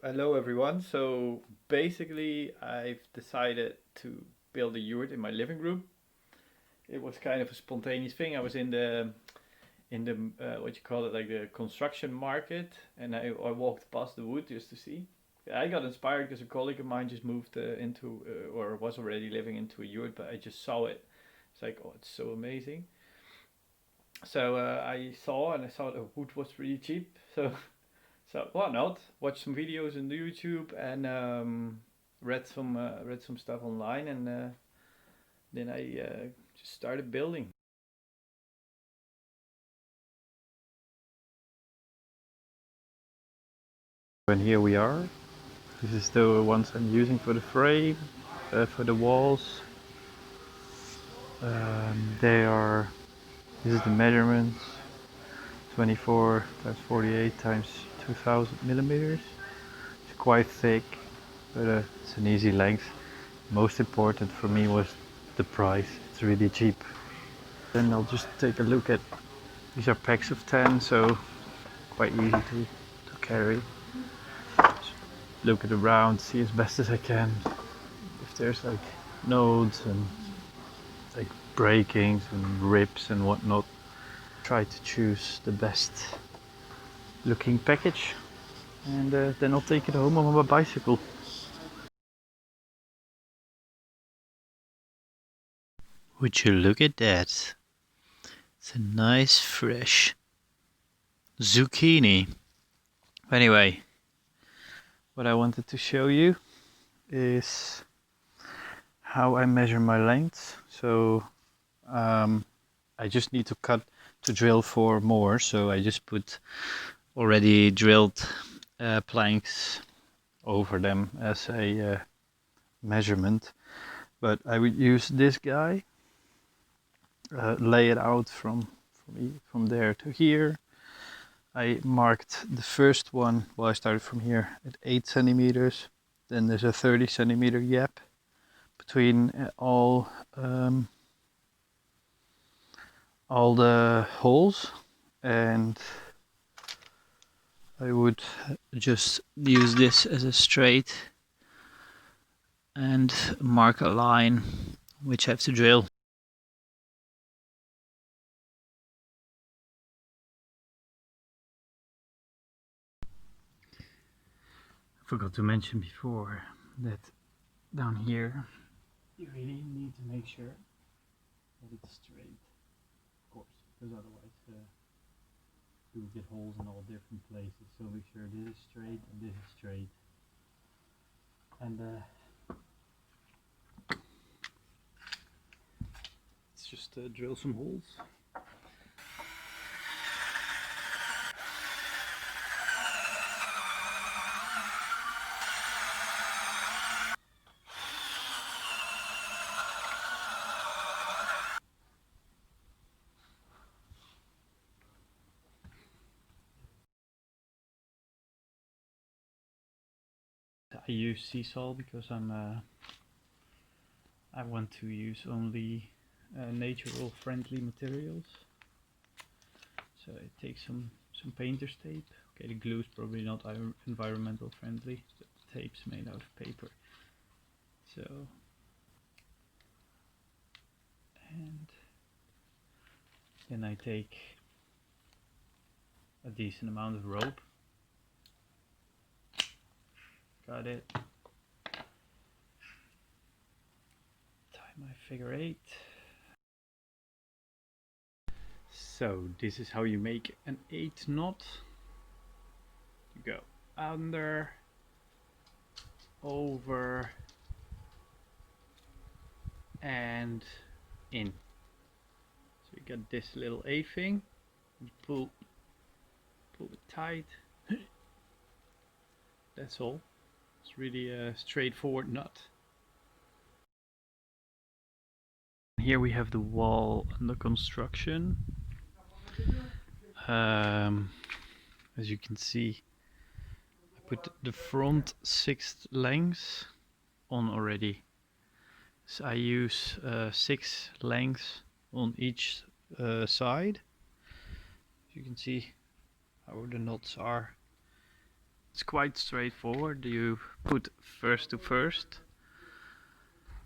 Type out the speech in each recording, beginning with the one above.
Hello everyone. So basically, I've decided to build a yurt in my living room. It was kind of a spontaneous thing. I was in the what you call it, like the construction market, and I walked past the wood just to see. I got inspired because a colleague of mine just moved into or was already living into a yurt, but I just saw it. It's like, oh, it's so amazing. So I saw the wood was really cheap. So why not? Watch some videos on YouTube and read some stuff online, and then I just started building. And here we are. This is the ones I'm using for the frame, for the walls. They are. This is the measurements: 24 times 48 times 2000 millimeters. It's quite thick, but it's an easy length. Most important for me was the price. It's really cheap. Then I'll just take a look at, these are packs of 10, so quite easy to carry. Just look at around, see as best as I can if there's like nodes and like breakings and rips and whatnot. Try to choose the best looking package, and then I'll take it home on my bicycle. Would you look at that? It's a nice fresh zucchini. Anyway, what I wanted to show you is how I measure my length. So I just need to drill 4 more. So I just put already drilled planks over them as a measurement. But I would use this guy, lay it out from there to here. I marked the first one, well, I started from here at 8 centimeters. Then there's a 30 centimeter gap between all the holes, and I would just use this as a straight and mark a line which I have to drill. I forgot to mention before that down here you really need to make sure that it's straight, of course, because otherwise you will get holes in all different places. So make sure this is straight and this is straight. And let's just drill some holes. I use sea salt because I want to use only natural friendly materials. So I take some painter's tape. Okay, the glue is probably not environmental friendly, but the tape's made out of paper. So, and then I take a decent amount of rope. Got it. Tie my figure 8. So this is how you make an 8 knot. You go under, over, and in. So you got this little A thing. You pull it tight. That's all. It's really a straightforward nut. Here we have the wall under construction. As you can see, I put the front 6 lengths on already. So I use 6 lengths on each side. You can see how the knots are. It's quite straightforward. You put first to first,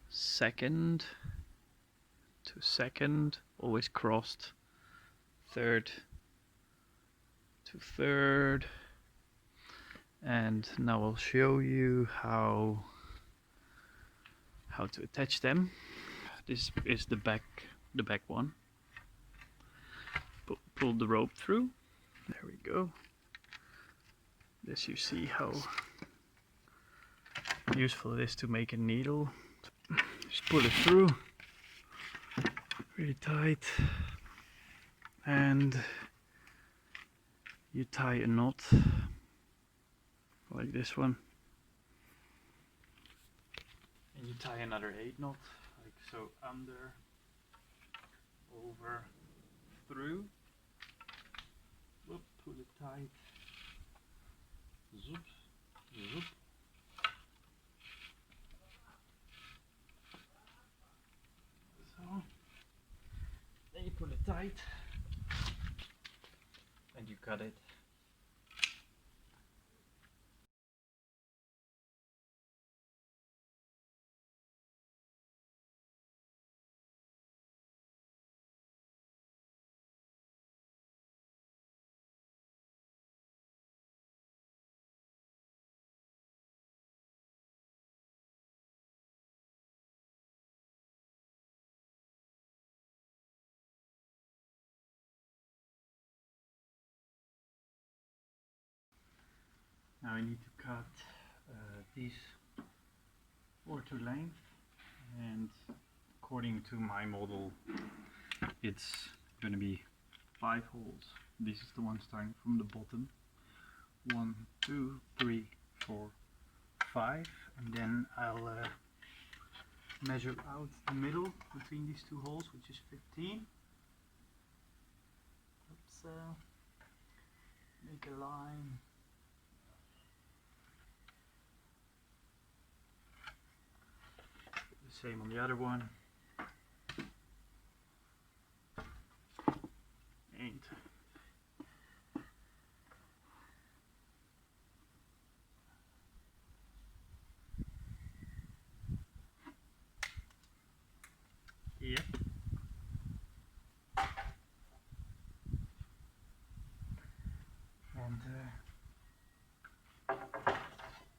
second to second, always crossed, third to third, and now I'll show you how to attach them. This is the back one. Pull the rope through. There we go. This you see how useful it is to make a needle. Just pull it through really tight, and you tie a knot like this one, and you tie another 8 knot like so, under, over, through. Whoop, pull it tight. Zoop, zoop. So, then you pull it tight, and you cut it. Now I need to cut these 4 to length, and according to my model it's going to be 5 holes. This is the one starting from the bottom. 1, 2, 3, 4, 5, and then I'll measure out the middle between these 2 holes, which is 15. Oops, make a line. The same on the other one. And yep. And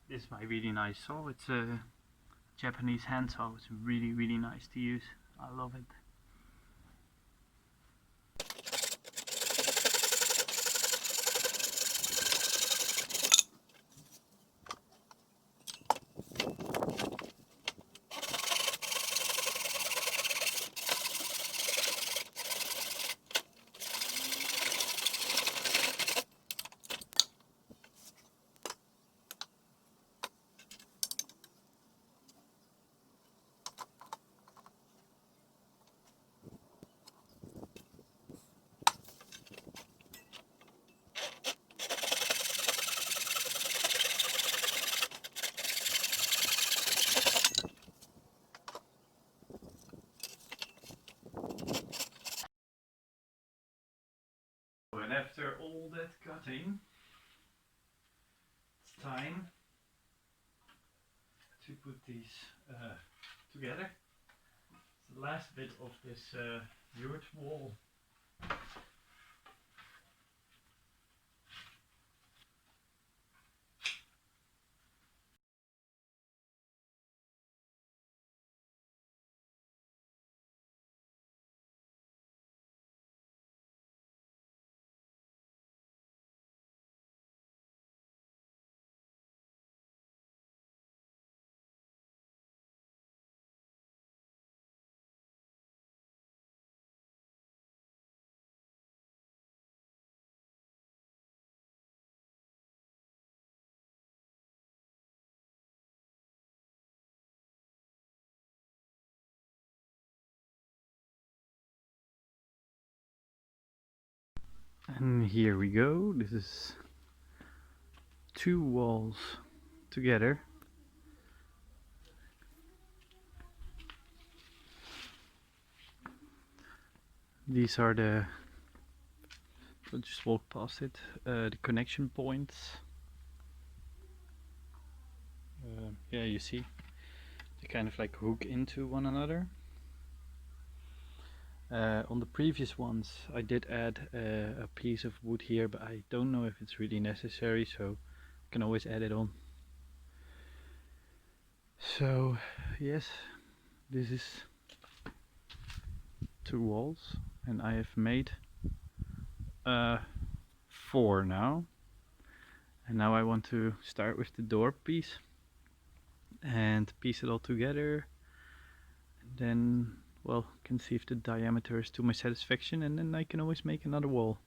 this is my really nice saw. It's a Japanese hand saw. It's really nice to use. I love it. And after all that cutting, it's time to put these together. It's the last bit of this yurt wall. And here we go. This is 2 walls together. These are I'll just walk past it, the connection points. yeah, you see, they kind of like hook into one another. On the previous ones I did add a piece of wood here, but I don't know if it's really necessary, so I can always add it on. So yes, this is 2 walls, and I have made 4 now. And now I want to start with the door piece and piece it all together, and then, well, can see if the diameter is to my satisfaction, and then I can always make another wall.